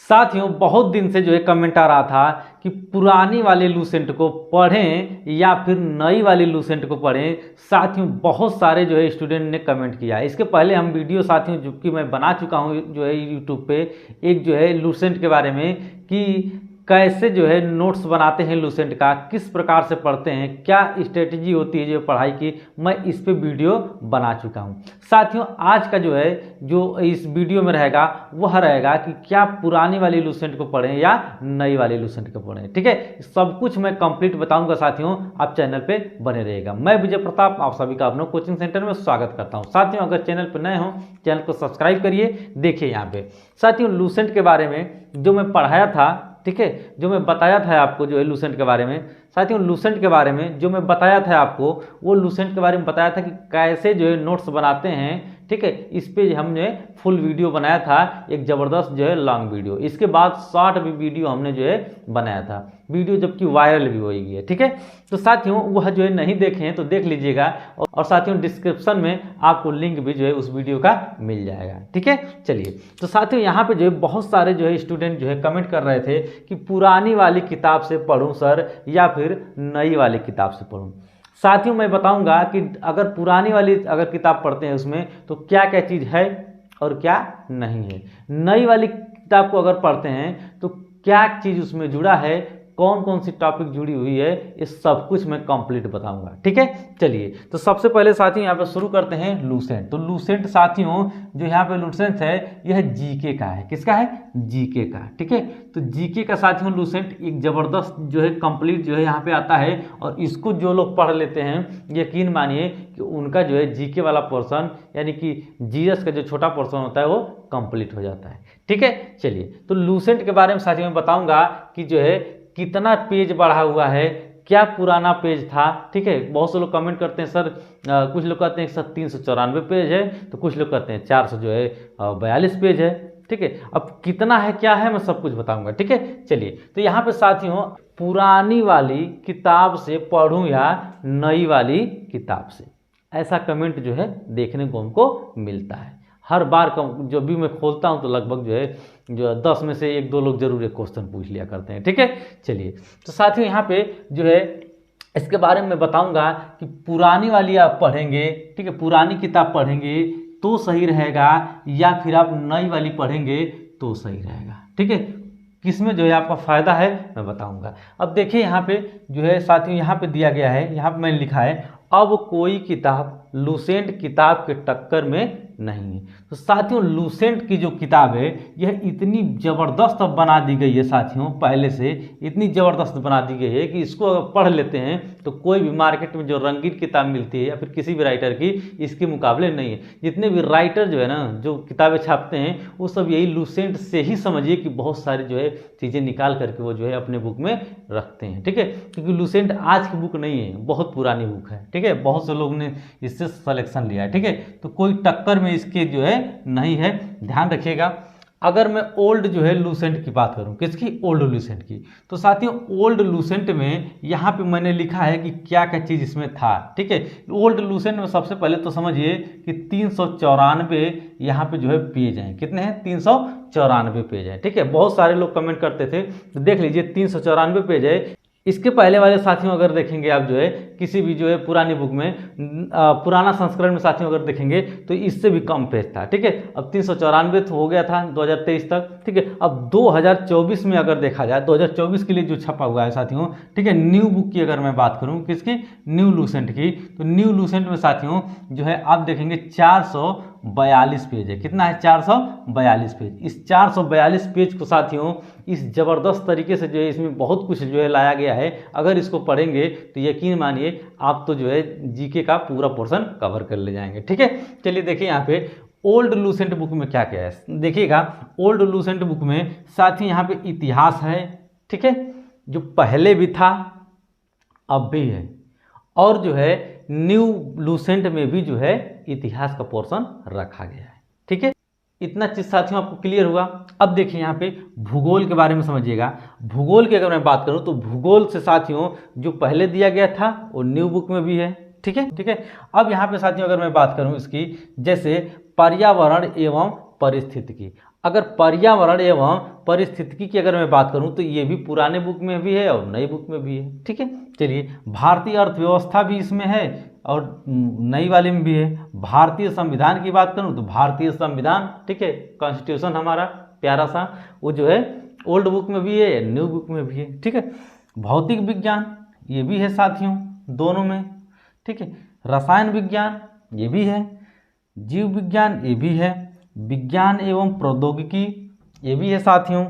साथियों बहुत दिन से जो है कमेंट आ रहा था कि पुरानी वाले लूसेंट को पढ़ें या फिर नई वाली लूसेंट को पढ़ें। साथियों बहुत सारे जो है स्टूडेंट ने कमेंट किया है। इसके पहले हम वीडियो साथियों जो कि मैं बना चुका हूं जो है यूट्यूब पे, एक जो है लूसेंट के बारे में कि कैसे जो है नोट्स बनाते हैं लूसेंट का, किस प्रकार से पढ़ते हैं, क्या स्ट्रेटजी होती है जो पढ़ाई की, मैं इस पे वीडियो बना चुका हूं। साथियों आज का जो है जो इस वीडियो में रहेगा वह रहेगा कि क्या पुरानी वाली लूसेंट को पढ़ें या नई वाली लूसेंट को पढ़ें। ठीक है, सब कुछ मैं कंप्लीट बताऊंगा साथियों, आप चैनल पे बने रहेगा। मैं विजय प्रताप आप सभी का अपने कोचिंग सेंटर में स्वागत करता हूं। साथियों अगर चैनल पर नए हो चैनल को सब्सक्राइब करिए। देखिए यहाँ पे साथियों लूसेंट के बारे में जो मैं पढ़ाया था, ठीक है, जो मैं बताया था आपको जो है लूसेंट के बारे में, साथियों लूसेंट के बारे में जो मैं बताया था आपको, वो लूसेंट के बारे में बताया था कि कैसे जो है नोट्स बनाते हैं। ठीक है, इस पे हमने फुल वीडियो बनाया था, एक ज़बरदस्त जो है लॉन्ग वीडियो। इसके बाद शॉर्ट भी वीडियो हमने जो है बनाया था, वीडियो जबकि वायरल भी हो गई है। ठीक है, तो साथियों वह जो है नहीं देखे हैं तो देख लीजिएगा, और साथियों डिस्क्रिप्शन में आपको लिंक भी जो है उस वीडियो का मिल जाएगा। ठीक है, चलिए तो साथियों यहाँ पे जो है बहुत सारे जो है स्टूडेंट जो है कमेंट कर रहे थे कि पुरानी वाली किताब से पढ़ूं सर या फिर नई वाली किताब से पढ़ूं। साथियों मैं बताऊंगा कि अगर पुरानी वाली अगर किताब पढ़ते हैं उसमें तो क्या क्या चीज़ है और क्या नहीं है, नई वाली किताब को अगर पढ़ते हैं तो क्या चीज़ उसमें जुड़ा है, कौन कौन सी टॉपिक जुड़ी हुई है, ये सब कुछ मैं कंप्लीट बताऊंगा। ठीक है, चलिए तो सबसे पहले साथियों यहाँ पे शुरू करते हैं लूसेंट। तो लूसेंट साथियों जो यहाँ पे लूसेंट है यह जीके का है। किसका है? जीके का। ठीक है, तो जीके का साथियों लूसेंट एक जबरदस्त जो है कंप्लीट जो है यहाँ पे आता है, और इसको जो लोग पढ़ लेते हैं यकीन मानिए कि उनका जो है जीके वाला पोर्शन यानी कि जीएस का जो छोटा पोर्शन होता है वो कंप्लीट हो जाता है। ठीक है, चलिए तो लूसेंट के बारे में साथियों मैं बताऊंगा कि जो है कितना पेज बढ़ा हुआ है, क्या पुराना पेज था। ठीक है, बहुत से लोग कमेंट करते हैं सर, कुछ लोग कहते हैं सर 394 पेज है, तो कुछ लोग कहते हैं 400 जो है 42 पेज है। ठीक है, अब कितना है क्या है मैं सब कुछ बताऊंगा। ठीक है, चलिए तो यहाँ पे साथियों पुरानी वाली किताब से पढ़ूं या नई वाली किताब से, ऐसा कमेंट जो है देखने को हमको मिलता है हर बार। जो भी मैं खोलता हूं तो लगभग जो है जो 10 में से 1-2 लोग जरूर एक क्वेश्चन पूछ लिया करते हैं। ठीक है, चलिए तो साथियों यहाँ पे जो है इसके बारे में बताऊंगा कि पुरानी वाली आप पढ़ेंगे, ठीक है, पुरानी किताब पढ़ेंगे तो सही रहेगा या फिर आप नई वाली पढ़ेंगे तो सही रहेगा। ठीक है, किसमें जो है आपका फ़ायदा है मैं बताऊंगा। अब देखिए यहाँ पे जो है साथियों यहाँ पे दिया गया है, यहाँ पे मैंने लिखा है अब कोई किताब लूसेंट किताब के टक्कर में नहीं है। तो साथियों लूसेंट की जो किताब है यह इतनी ज़बरदस्त अब बना दी गई है साथियों, पहले से इतनी ज़बरदस्त बना दी गई है कि इसको अगर पढ़ लेते हैं तो कोई भी मार्केट में जो रंगीन किताब मिलती है या फिर किसी भी राइटर की इसके मुकाबले नहीं है। जितने भी राइटर जो है ना जो किताबें छापते हैं वो सब यही लूसेंट से ही समझिए कि बहुत सारी जो है चीज़ें निकाल करके वो जो है अपने बुक में रखते हैं। ठीक है, क्योंकि लूसेंट आज की बुक नहीं है, बहुत पुरानी बुक है। ठीक है, बहुत से लोग ने इससे सिलेक्शन लिया है। ठीक है, तो कोई टक्कर में इसके जो है नहीं है, ध्यान रखिएगा। अगर मैं ओल्ड जो है लूसेंट की बात करूं, किसकी? ओल्ड लूसेंट की, तो साथियों ओल्ड लूसेंट में यहाँ पे मैंने लिखा है कि क्या क्या चीज़ इसमें था। ठीक है, ओल्ड लूसेंट में सबसे पहले तो समझिए कि 394 यहाँ पे जो है पेज हैं। कितने हैं? 394 पेज है। ठीक है, बहुत सारे लोग कमेंट करते थे तो देख लीजिए 394 पेज है। इसके पहले वाले साथियों अगर देखेंगे आप जो है किसी भी जो है पुरानी बुक में पुराना संस्करण में साथियों अगर देखेंगे तो इससे भी कम पेज था। ठीक है, अब 394 हो गया था 2023 तक। ठीक है, अब 2024 में अगर देखा जाए 2024 के लिए जो छपा हुआ है साथियों, ठीक है, न्यू बुक की अगर मैं बात करूं, किसकी? न्यू लूसेंट की, तो न्यू लूसेंट में साथियों जो है आप देखेंगे 442 पेज है। कितना है? 442 पेज। इस 442 पेज को साथियों इस जबरदस्त तरीके से जो है इसमें बहुत कुछ जो है लाया गया है। अगर इसको पढ़ेंगे तो यकीन मानिए आप तो जो है जीके का पूरा पोर्शन कवर कर ले जाएंगे। ठीक है, चलिए देखिए यहाँ पे ओल्ड लूसेंट बुक में क्या क्या है देखिएगा। ओल्ड लूसेंट बुक में साथ ही यहाँ पे इतिहास है, ठीक है, जो पहले भी था अब भी है, और जो है न्यू लूसेंट में भी जो है इतिहास का पोर्शन रखा गया है। ठीक है, इतना चीज साथियों आपको क्लियर हुआ। अब देखिए यहाँ पे भूगोल के बारे में समझिएगा। भूगोल की अगर मैं बात करूँ तो भूगोल से साथियों जो पहले दिया गया था वो न्यू बुक में भी है। ठीक है, ठीक है। अब यहाँ पे साथियों अगर मैं बात करूँ इसकी, जैसे पर्यावरण एवं परिस्थिति की, अगर पर्यावरण एवं पारिस्थितिकी की अगर मैं बात करूं तो ये भी पुराने बुक में भी है और नई बुक में भी है। ठीक है, चलिए भारतीय अर्थव्यवस्था भी इसमें है और नई वाले में भी है। भारतीय संविधान की बात करूं तो भारतीय संविधान, ठीक है, कॉन्स्टिट्यूशन हमारा प्यारा सा, वो जो है ओल्ड बुक में भी है, न्यू बुक में भी है। ठीक है, भौतिक विज्ञान ये भी है साथियों दोनों में। ठीक है, रसायन विज्ञान ये भी है, जीव विज्ञान ये भी है, विज्ञान एवं प्रौद्योगिकी ये भी है साथियों,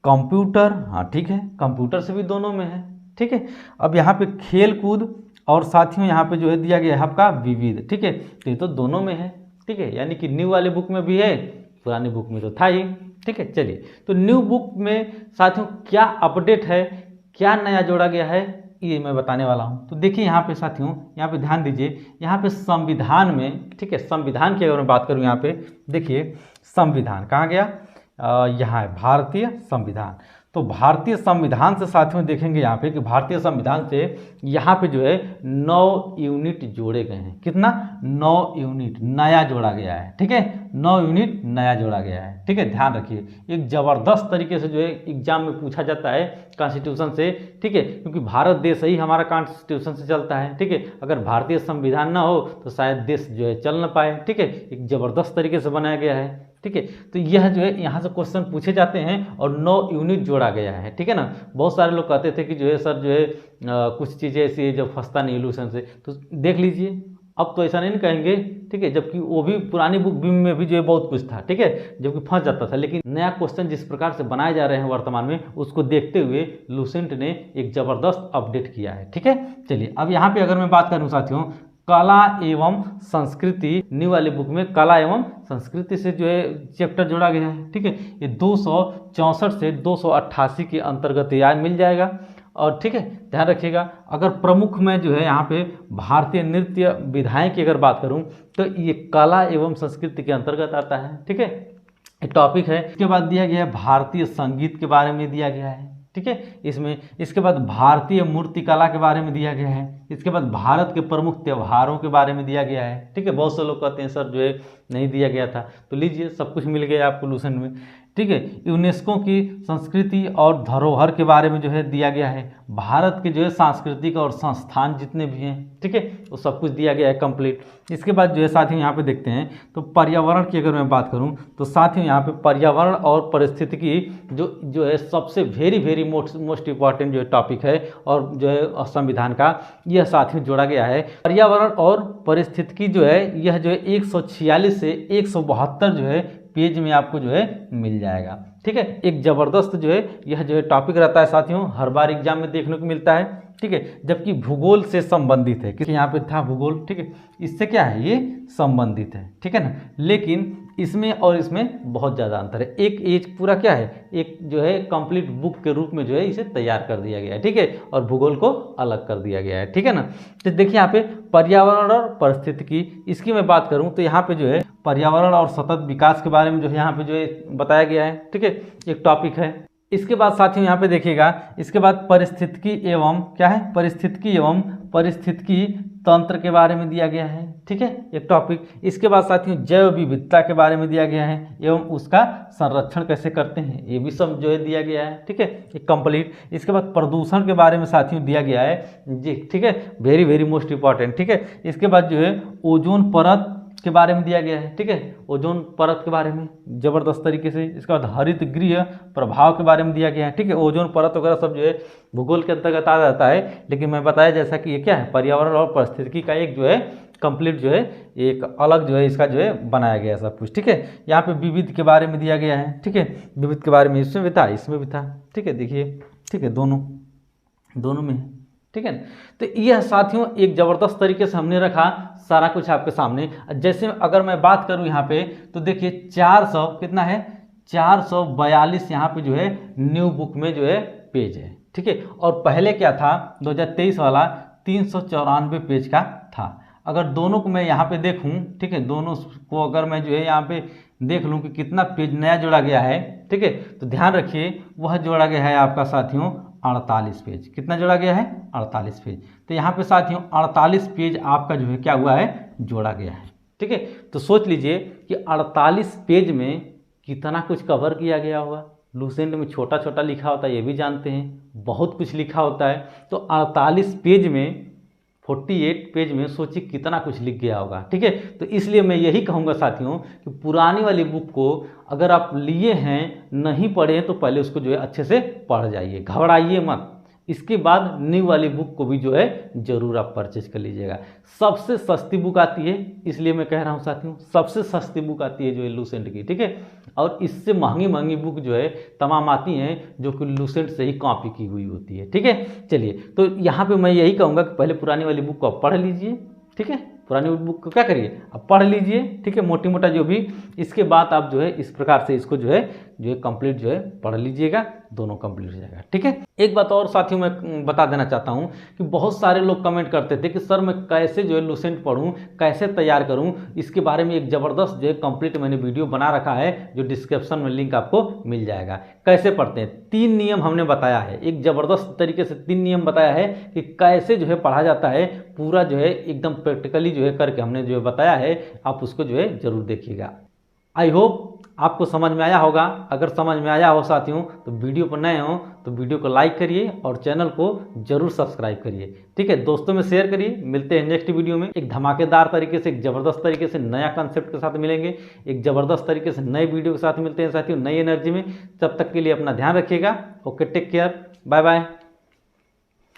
कंप्यूटर, हाँ ठीक है, कंप्यूटर से भी दोनों में है। ठीक है, अब यहाँ पे खेल कूद और साथियों यहाँ पे जो है दिया गया है आपका विविध। ठीक है, तो ये तो दोनों में है। ठीक है, यानी कि न्यू वाले बुक में भी है, पुरानी बुक में तो था ही। ठीक है, चलिए तो न्यू बुक में साथियों क्या अपडेट है, क्या नया जोड़ा गया है, ये मैं बताने वाला हूँ। तो देखिए यहाँ पे साथियों, यहाँ पे ध्यान दीजिए, यहाँ पे संविधान में, ठीक है, संविधान की अगर मैं बात करूँ यहाँ पे देखिए संविधान कहाँ गया, यहाँ है भारतीय संविधान। तो भारतीय संविधान से साथियों देखेंगे यहाँ पे कि भारतीय संविधान से यहाँ पे जो है 9 यूनिट जोड़े गए हैं। कितना? 9 यूनिट नया जोड़ा गया है। ठीक है, 9 यूनिट नया जोड़ा गया है। ठीक है, ध्यान रखिए, एक ज़बरदस्त तरीके से जो है एग्जाम में पूछा जाता है कॉन्स्टिट्यूशन से। ठीक है, क्योंकि भारत देश ही हमारा कॉन्स्टिट्यूशन से चलता है। ठीक है, अगर भारतीय संविधान ना हो तो शायद देश जो है चल ना पाए। ठीक है, एक ज़बरदस्त तरीके से बनाया गया है। ठीक है, तो यह जो है यहाँ से क्वेश्चन पूछे जाते हैं और 9 यूनिट जोड़ा गया है। ठीक है ना, बहुत सारे लोग कहते थे कि जो है सर जो है कुछ चीज़ें ऐसी है जो फंसता नहीं इल्यूशन से, तो देख लीजिए अब तो ऐसा नहीं कहेंगे। ठीक है, जबकि वो भी पुरानी बुक में भी जो है बहुत कुछ था। ठीक है, जबकि फंस जाता था, लेकिन नया क्वेश्चन जिस प्रकार से बनाए जा रहे हैं वर्तमान में, उसको देखते हुए लूसेंट ने एक ज़बरदस्त अपडेट किया है। ठीक है, चलिए अब यहाँ पे अगर मैं बात करूँ साथियों कला एवं संस्कृति, न्यू वाली बुक में कला एवं संस्कृति से जो है चैप्टर जोड़ा गया है। ठीक है, ये 264 से 288 के अंतर्गत याद मिल जाएगा। और ठीक है, ध्यान रखिएगा, अगर प्रमुख में जो है यहाँ पे भारतीय नृत्य विधाएं की अगर बात करूँ तो ये कला एवं संस्कृति के अंतर्गत आता है। ठीक है, एक टॉपिक है। इसके बाद दिया गया है भारतीय संगीत के बारे में दिया गया है। ठीक है, इसमें इसके बाद भारतीय मूर्तिकला के बारे में दिया गया है। इसके बाद भारत के प्रमुख त्योहारों के बारे में दिया गया है। ठीक है, बहुत से लोग कहते हैं सर जो है नहीं दिया गया था, तो लीजिए सब कुछ मिल गया आपको लूसेंट में। ठीक है, यूनेस्को की संस्कृति और धरोहर के बारे में जो है दिया गया है। भारत के जो है सांस्कृतिक और संस्थान जितने भी हैं, ठीक है, वो सब कुछ दिया गया है कंप्लीट। इसके बाद जो है साथियों यहाँ पे देखते हैं तो पर्यावरण की अगर मैं बात करूँ तो साथियों यहाँ पे पर्यावरण और पारिस्थितिकी जो है सबसे वेरी मोस्ट इम्पॉर्टेंट जो है टॉपिक है और जो है संविधान का, यह साथियों जोड़ा गया है। पर्यावरण और पारिस्थितिकी जो है यह जो है 146 से 172 जो है पेज में आपको जो है मिल जाएगा। ठीक है, एक ज़बरदस्त जो है यह जो है टॉपिक रहता है साथियों, हर बार एग्जाम में देखने को मिलता है। ठीक है, जबकि भूगोल से संबंधित है, क्योंकि यहाँ पे था भूगोल। ठीक है, इससे क्या है, ये संबंधित है। ठीक है ना, लेकिन इसमें और इसमें बहुत ज़्यादा अंतर है। एक पूरा क्या है, एक जो है कंप्लीट बुक के रूप में जो है इसे तैयार कर दिया गया है। ठीक है, और भूगोल को अलग कर दिया गया है। ठीक है ना, तो देखिए यहाँ पे पर्यावरण और पारिस्थितिकी, इसकी मैं बात करूँ तो यहाँ पे जो है पर्यावरण और सतत विकास के बारे में जो है यहाँ पे जो है बताया गया है। ठीक है, एक टॉपिक है। इसके बाद साथियों यहाँ पे देखिएगा, इसके बाद पारिस्थितिकी एवं क्या है, पारिस्थितिकी एवं पारिस्थितिकी तंत्र के बारे में दिया गया है। ठीक है, एक टॉपिक। इसके बाद साथियों जैव विविधता के बारे में दिया गया है एवं उसका संरक्षण कैसे करते हैं, ये भी सब जो है दिया गया है। ठीक है, एक कंप्लीट। इसके बाद प्रदूषण के बारे में साथियों दिया गया है जी। ठीक है, वेरी मोस्ट इंपॉर्टेंट। ठीक है, इसके बाद जो है ओजोन परत के बारे में दिया गया है। ठीक है, ओजोन परत के बारे में जबरदस्त तरीके से। इसके बाद हरित गृह प्रभाव के बारे में दिया गया है। ठीक है, ओजोन परत वगैरह सब जो है भूगोल के अंतर्गत आ जाता है, लेकिन मैं बताया जैसा कि ये क्या है, पर्यावरण और पारिस्थितिकी का एक जो है कंप्लीट जो है एक अलग जो है इसका जो है बनाया गया है सब कुछ। ठीक है, यहाँ पे विविध के बारे में दिया गया है। ठीक है, विविध के बारे में इसमें भी था, इसमें भी था। ठीक है, देखिए, ठीक है, दोनों में है। ठीक है, तो यह साथियों एक ज़बरदस्त तरीके से हमने रखा सारा कुछ आपके सामने। जैसे अगर मैं बात करूं यहाँ पे तो देखिए 400 कितना है, 442 यहाँ पे जो है न्यू बुक में जो है पेज है। ठीक है, और पहले क्या था 2023 वाला 394 पेज का था। अगर दोनों को मैं यहाँ पे देखूँ, ठीक है, दोनों को अगर मैं जो है यहाँ पे देख लूँ कि कितना पेज नया जोड़ा गया है। ठीक है, तो ध्यान रखिए वह जोड़ा गया है आपका साथियों 48 पेज। कितना जोड़ा गया है, 48 पेज। तो यहाँ पे साथियों 48 पेज आपका जो है क्या हुआ है, जोड़ा गया है। ठीक है, तो सोच लीजिए कि 48 पेज में कितना कुछ कवर किया गया होगा। लूसेंट में छोटा छोटा लिखा होता है, ये भी जानते हैं, बहुत कुछ लिखा होता है। तो 48 पेज में, 48 पेज में सोचिए कितना कुछ लिख गया होगा। ठीक है, तो इसलिए मैं यही कहूँगा साथियों कि पुरानी वाली बुक को अगर आप लिए हैं, नहीं पढ़े तो पहले उसको जो है अच्छे से पढ़ जाइए, घबराइए मत। इसके बाद न्यू वाली बुक को भी जो है ज़रूर आप परचेज कर लीजिएगा। सबसे सस्ती बुक आती है, इसलिए मैं कह रहा हूँ साथियों, सबसे सस्ती बुक आती है जो है लूसेंट की। ठीक है, और इससे महंगी महंगी बुक जो है तमाम आती हैं जो कि लूसेंट से ही कॉपी की हुई होती है। ठीक है, चलिए, तो यहाँ पे मैं यही कहूँगा कि पहले पुरानी वाली बुक को आप पढ़ लीजिए। ठीक है, पुरानी बुक को क्या करिए, आप पढ़ लीजिए। ठीक है, मोटी मोटा जो भी, इसके बाद आप जो है इस प्रकार से इसको जो है कंप्लीट जो है पढ़ लीजिएगा, दोनों कंप्लीट हो जाएगा। ठीक है, एक बात और साथियों मैं बता देना चाहता हूँ कि बहुत सारे लोग कमेंट करते थे कि सर मैं कैसे जो है लूसेंट पढ़ूँ, कैसे तैयार करूँ। इसके बारे में एक ज़बरदस्त जो है कंप्लीट मैंने वीडियो बना रखा है, जो डिस्क्रिप्शन में लिंक आपको मिल जाएगा। कैसे पढ़ते हैं, 3 नियम हमने बताया है, एक ज़बरदस्त तरीके से 3 नियम बताया है कि कैसे जो है पढ़ा जाता है, पूरा जो है एकदम प्रैक्टिकली जो है करके हमने जो है बताया है। आप उसको जो है ज़रूर देखिएगा। आई होप आपको समझ में आया होगा। अगर समझ में आया हो साथियों तो वीडियो पर नए हो तो वीडियो को लाइक करिए और चैनल को जरूर सब्सक्राइब करिए। ठीक है, दोस्तों में शेयर करिए। मिलते हैं नेक्स्ट वीडियो में एक धमाकेदार तरीके से, एक ज़बरदस्त तरीके से नया कंसेप्ट के साथ मिलेंगे, एक ज़बरदस्त तरीके से नए वीडियो के साथ मिलते हैं साथियों, नई एनर्जी में। तब तक के लिए अपना ध्यान रखिएगा। Okay, take care, bye bye.